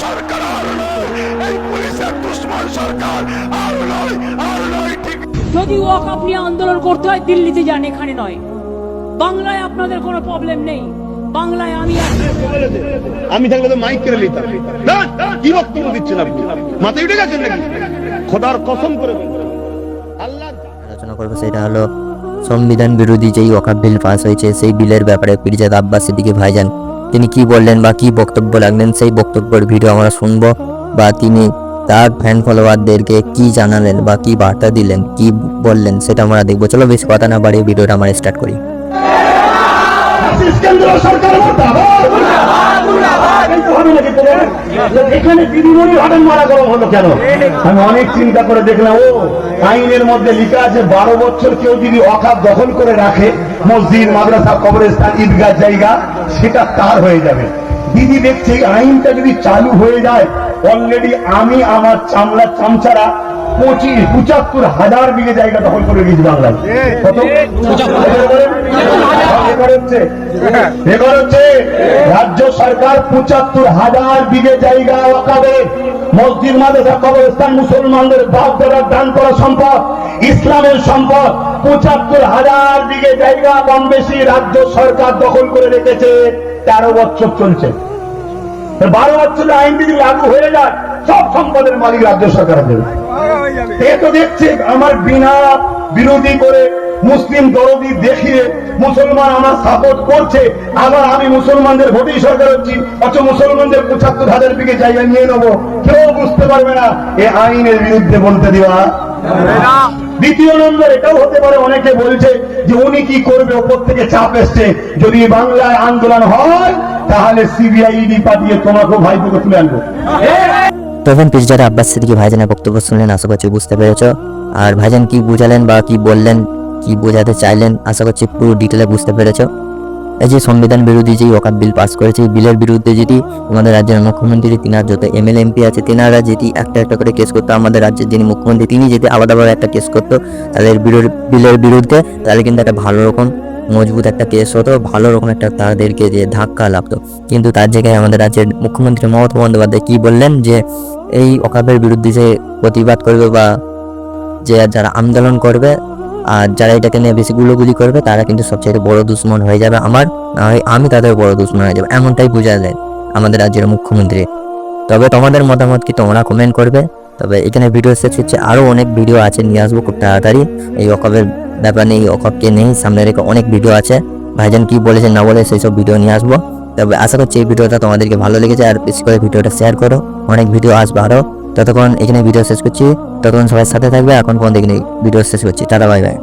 সরকার আর নয়, এই পুলিশের দুশ্মন সরকার আর নয়, আর নয়। ঠিক যদি ওয়াকআপ নিয়ে আন্দোলন করতে হয় দিল্লিতে যান, এখানে নয়। বাংলায় আপনাদের কোনো প্রবলেম নেই, বাংলায় আমি থাকলে তো মাইক কেড়ে নিতাম। কি বক্তব্য দিচ্ছেন আপনি? মাথায় উঠে গেছেন নাকি? খোদার কসম করে আল্লাহ আলোচনা করবো সেটা হলো সংবিধান বিরোধী যেই ওয়াকআপ বিল পাস হয়েছে সেই বিলের ব্যাপারে পিরজাদ আব্বাস সিদ্দিকী ভাইজান তিনি কি বললেন বা কি বক্তব্য রাখলেন, সেই বক্তব্যের ভিডিও আমরা শুনবো, বা তিনি তার ফ্যান ফলোয়ারদেরকে কি জানালেন বা কি বার্তা দিলেন, কি বললেন সেটা আমরা দেখবো। চলো বেশি কথা না বাড়িয়ে ভিডিওটা আমরা স্টার্ট করি। এখানে দিদিমণি হঠাৎ মারা গরম হলো কেন? আমি অনেক চিন্তা করে দেখলাম, ও আইনের মধ্যে লেখা আছে 12 বছর কেউ যদি ওয়াকফ দখল করে রাখে মসজিদ, মাদ্রাসা, কবরস্থান, ঈদগাহ জায়গা, সেটা তার হয়ে যাবে। দিদি দেখছে এই আইনটা যদি চালু হয়ে যায়, অলরেডি আমি আমার চামচারা 75,000 বিঘে জায়গা দখল করে নিয়েছি বাংলায়। কত? রাজ্য সরকার 75,000 বিঘে জায়গা ওয়াকফে মসজিদ, মাদ্রাসা, কবরস্থান, মুসলমানদের বাপ দাদার দান করা সম্পদ, ইসলামের সম্পদ, 75,000 বিঘে জায়গা কম বেশি রাজ্য সরকার দখল করে রেখেছে। 13 বছর চলছে। 12 বছরে আইন যদি লাগু হয়ে যায়, সব সম্পদের মালিক রাজ্য সরকার দেবে। এ তো দেখছে আমার বিনা বিরোধী করে মুসলিম দরদি দেখিয়ে মুসলমান আমার সাপোর্ট করছে, আবার আমি মুসলমানদের ভোটেই সরকার হচ্ছি, অথচ মুসলমানদের 75,000 বিঘে জায়গা নিয়ে নেবো। কেউ বুঝতে পারবে না এ আইনের বিরুদ্ধে বলতে দেওয়া। দ্বিতীয় নম্বর এটাও হতে পারে, অনেকে বলছে যে উনি কি করবে, ওপর থেকে চাপ এসছে, যদি বাংলায় আন্দোলন হয় তাহলে সিবিআই ইডি পাঠিয়ে তোমাকে ভাইপোকে তুলে আনবো। তখন পিরজাদ আব্বাস সিদ্দিকী ভাইজানের বক্তব্য শুনলেন, আশা করছি বুঝতে পেরেছ। আর ভাইজান কি বুঝালেন বা কি বললেন, কি বোঝাতে চাইলেন, আশা করছি পুরো ডিটেলে বুঝতে পেরেছ। এই যে সংবিধান বিরোধী যে ওয়াকআপ বিল পাস করেছে, এই বিলের বিরুদ্ধে যদি আমাদের রাজ্যের মুখ্যমন্ত্রী, তিনার যত এমএলএ এমপি আছে, তিনারা যদি একটা করে কেস করতো, আমাদের রাজ্যের যিনি মুখ্যমন্ত্রী তিনি যদি আলাদাভাবে একটা কেস করতো তাদের বিলের বিরুদ্ধে, তাহলে কিন্তু একটা ভালো রকম মজবুত একটা কেস হতো, ভালো রকম একটা তাদেরকে যে ধাক্কা লাগতো। কিন্তু তার জায়গায় আমাদের রাজ্যের মুখ্যমন্ত্রী মমতা বন্দ্যোপাধ্যায় কি বললেন, যে এই ওয়াকআপের বিরুদ্ধে যে প্রতিবাদ করবে বা যে যারা আন্দোলন করবে আর যারা এটাকে নিয়ে বেশি গুলোগুলি করবে, তারা কিন্তু সবচেয়ে বড় দুশ্মন হয়ে যাবে আমার, না হয় আমি তাদের বড় দুশ্মন হয়ে যাবে, এমনটাই বুঝালেন আমাদের রাজ্যের মুখ্যমন্ত্রী। তবে তোমাদের মতামত কি তোমরা কমেন্ট করবে। তবে এখানে ভিডিও শেষ হচ্ছে, আরও অনেক ভিডিও আছে, নিয়ে আসবো খুব তাড়াতাড়ি। এই ওয়াকআপের ব্যাপার নেই, ওয়াকআপকে নেই সামনে রেখে অনেক ভিডিও আছে, ভাইজান কি বলেছেন না বলে সেই সব ভিডিও নিয়ে আসবো। তবে আশা করছি এই ভিডিওটা তোমাদেরকে ভালো লেগেছে, আর বেশি করে ভিডিওটা শেয়ার করো, অনেক ভিডিও আসবে আরও। ততক্ষণ এখানে ভিডিও শেষ করছি, ততক্ষণ সবাই সাথে থাকবে। এখন পর্যন্ত এখানে ভিডিও শেষ করছি, টাটা, বাই বাই।